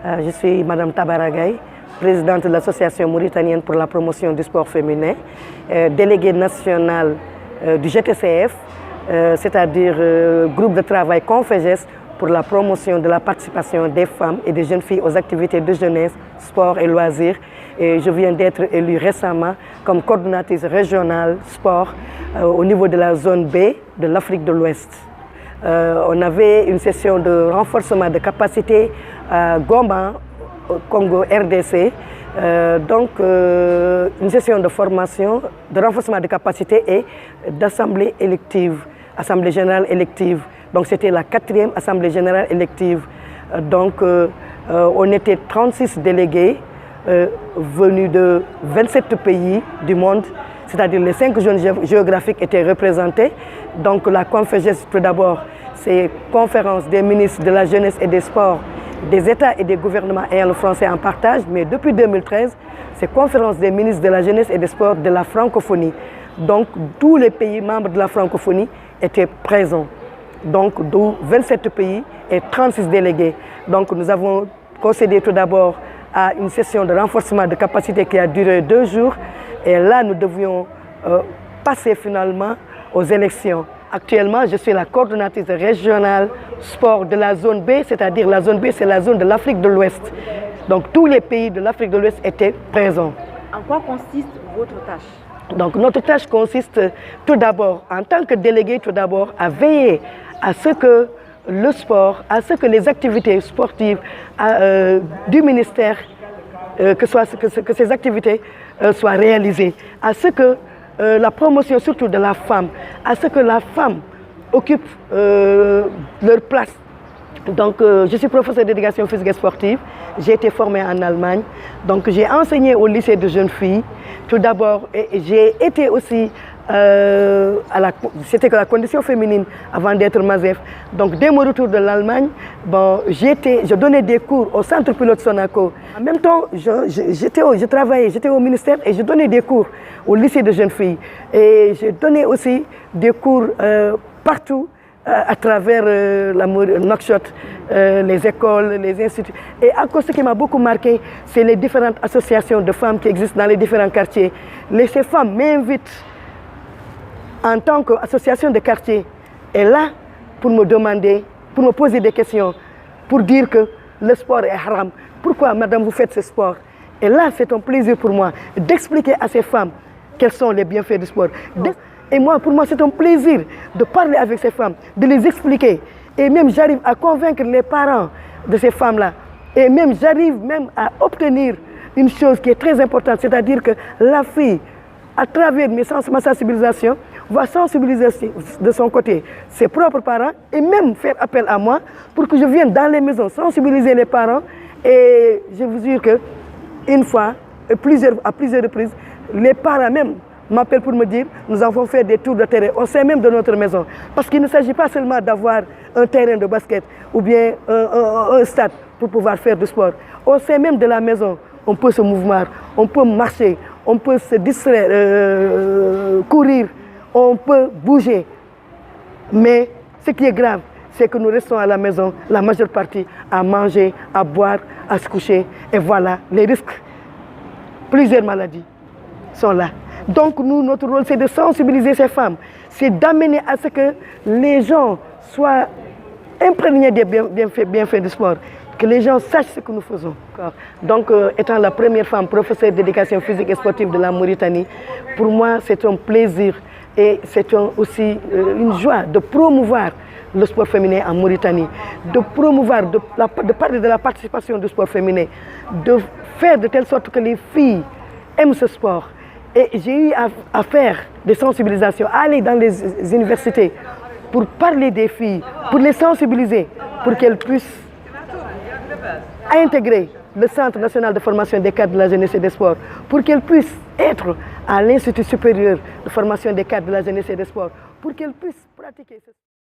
Je suis Madame Tabara Gaye, présidente de l'Association mauritanienne pour la promotion du sport féminin, déléguée nationale du GTCF, c'est-à-dire groupe de travail Conféges pour la promotion de la participation des femmes et des jeunes filles aux activités de jeunesse, sport et loisirs. Et je viens d'être élue récemment comme coordonnatrice régionale sport au niveau de la zone B de l'Afrique de l'Ouest. On avait une session de renforcement de capacité à Goma, au Congo, RDC. Une session de formation, de renforcement de capacité et d'assemblée élective, assemblée générale élective. Donc c'était la 4e assemblée générale élective. On était 36 délégués venus de 27 pays du monde, c'est-à-dire les 5 zones géographiques étaient représentées. Donc la Conféges, tout d'abord, c'est Conférence des ministres de la jeunesse et des sports des États et des gouvernements ayant le français en partage, mais depuis 2013, c'est Conférence des ministres de la jeunesse et des sports de la francophonie. Donc tous les pays membres de la francophonie étaient présents. Donc d'où 27 pays et 36 délégués. Donc nous avons procédé tout d'abord à une session de renforcement de capacité qui a duré 2 jours. Et là, nous devions passer finalement aux élections. Actuellement, je suis la coordonnatrice régionale sport de la zone B, c'est-à-dire la zone B, c'est la zone de l'Afrique de l'Ouest. Donc tous les pays de l'Afrique de l'Ouest étaient présents. En quoi consiste votre tâche? Donc notre tâche consiste tout d'abord, en tant que délégué, tout d'abord, à veiller à ce que le sport, à ce que les activités sportives du ministère, que ces activités soient réalisées, à ce que la promotion surtout de la femme, à ce que la femme occupe leur place. Donc je suis professeur d'éducation physique et sportive, j'ai été formée en Allemagne, donc j'ai enseigné au lycée de jeunes filles. Tout d'abord, j'ai été aussi c'était que la condition féminine avant d'être MASEF. Donc dès mon retour de l'Allemagne, je donnais des cours au centre pilote Sonaco. En même temps, je travaillais, j'étais au ministère et je donnais des cours au lycée de jeunes filles. Et je donnais aussi des cours partout à travers la Nouakchott, les écoles, les instituts. Et encore ce qui m'a beaucoup marqué, c'est les différentes associations de femmes qui existent dans les différents quartiers. Ces femmes m'invitent en tant qu'association de quartier est là pour me demander, pour me poser des questions, pour dire que le sport est haram. Pourquoi, madame, vous faites ce sport? Et là, c'est un plaisir pour moi d'expliquer à ces femmes quels sont les bienfaits du sport. Et moi, pour moi, c'est un plaisir de parler avec ces femmes, de les expliquer. Et même, j'arrive à convaincre les parents de ces femmes-là. Et même, j'arrive même à obtenir une chose qui est très importante, c'est-à-dire que la fille, à travers ma sensibilisation, va sensibiliser de son côté ses propres parents et même faire appel à moi pour que je vienne dans les maisons sensibiliser les parents. Et je vous jure qu'une fois, à plusieurs reprises, les parents même m'appellent pour me dire nous avons fait des tours de terrain au sein même de notre maison. Parce qu'il ne s'agit pas seulement d'avoir un terrain de basket ou bien un stade pour pouvoir faire du sport. Au sein même de la maison, on peut se mouvoir, on peut marcher, on peut se distraire, courir, on peut bouger. Mais ce qui est grave, c'est que nous restons à la maison, la majeure partie, à manger, à boire, à se coucher. Et voilà, les risques, plusieurs maladies sont là. Donc nous, notre rôle, c'est de sensibiliser ces femmes. C'est d'amener à ce que les gens soient imprégnés des bienfaits du sport. Que les gens sachent ce que nous faisons. Donc, étant la première femme professeure d'éducation physique et sportive de la Mauritanie, pour moi, c'est un plaisir et c'est aussi une joie de promouvoir le sport féminin en Mauritanie, de promouvoir, de parler de la participation du sport féminin, de faire de telle sorte que les filles aiment ce sport. Et j'ai eu à faire des sensibilisations, à aller dans les universités pour parler des filles, pour les sensibiliser, pour qu'elles puissent intégrer le Centre national de formation des cadres de la jeunesse et des sports, pour qu'elles puissent être à l'Institut supérieur de formation des cadres de la jeunesse et des sports, pour qu'elles puissent pratiquer ce sport.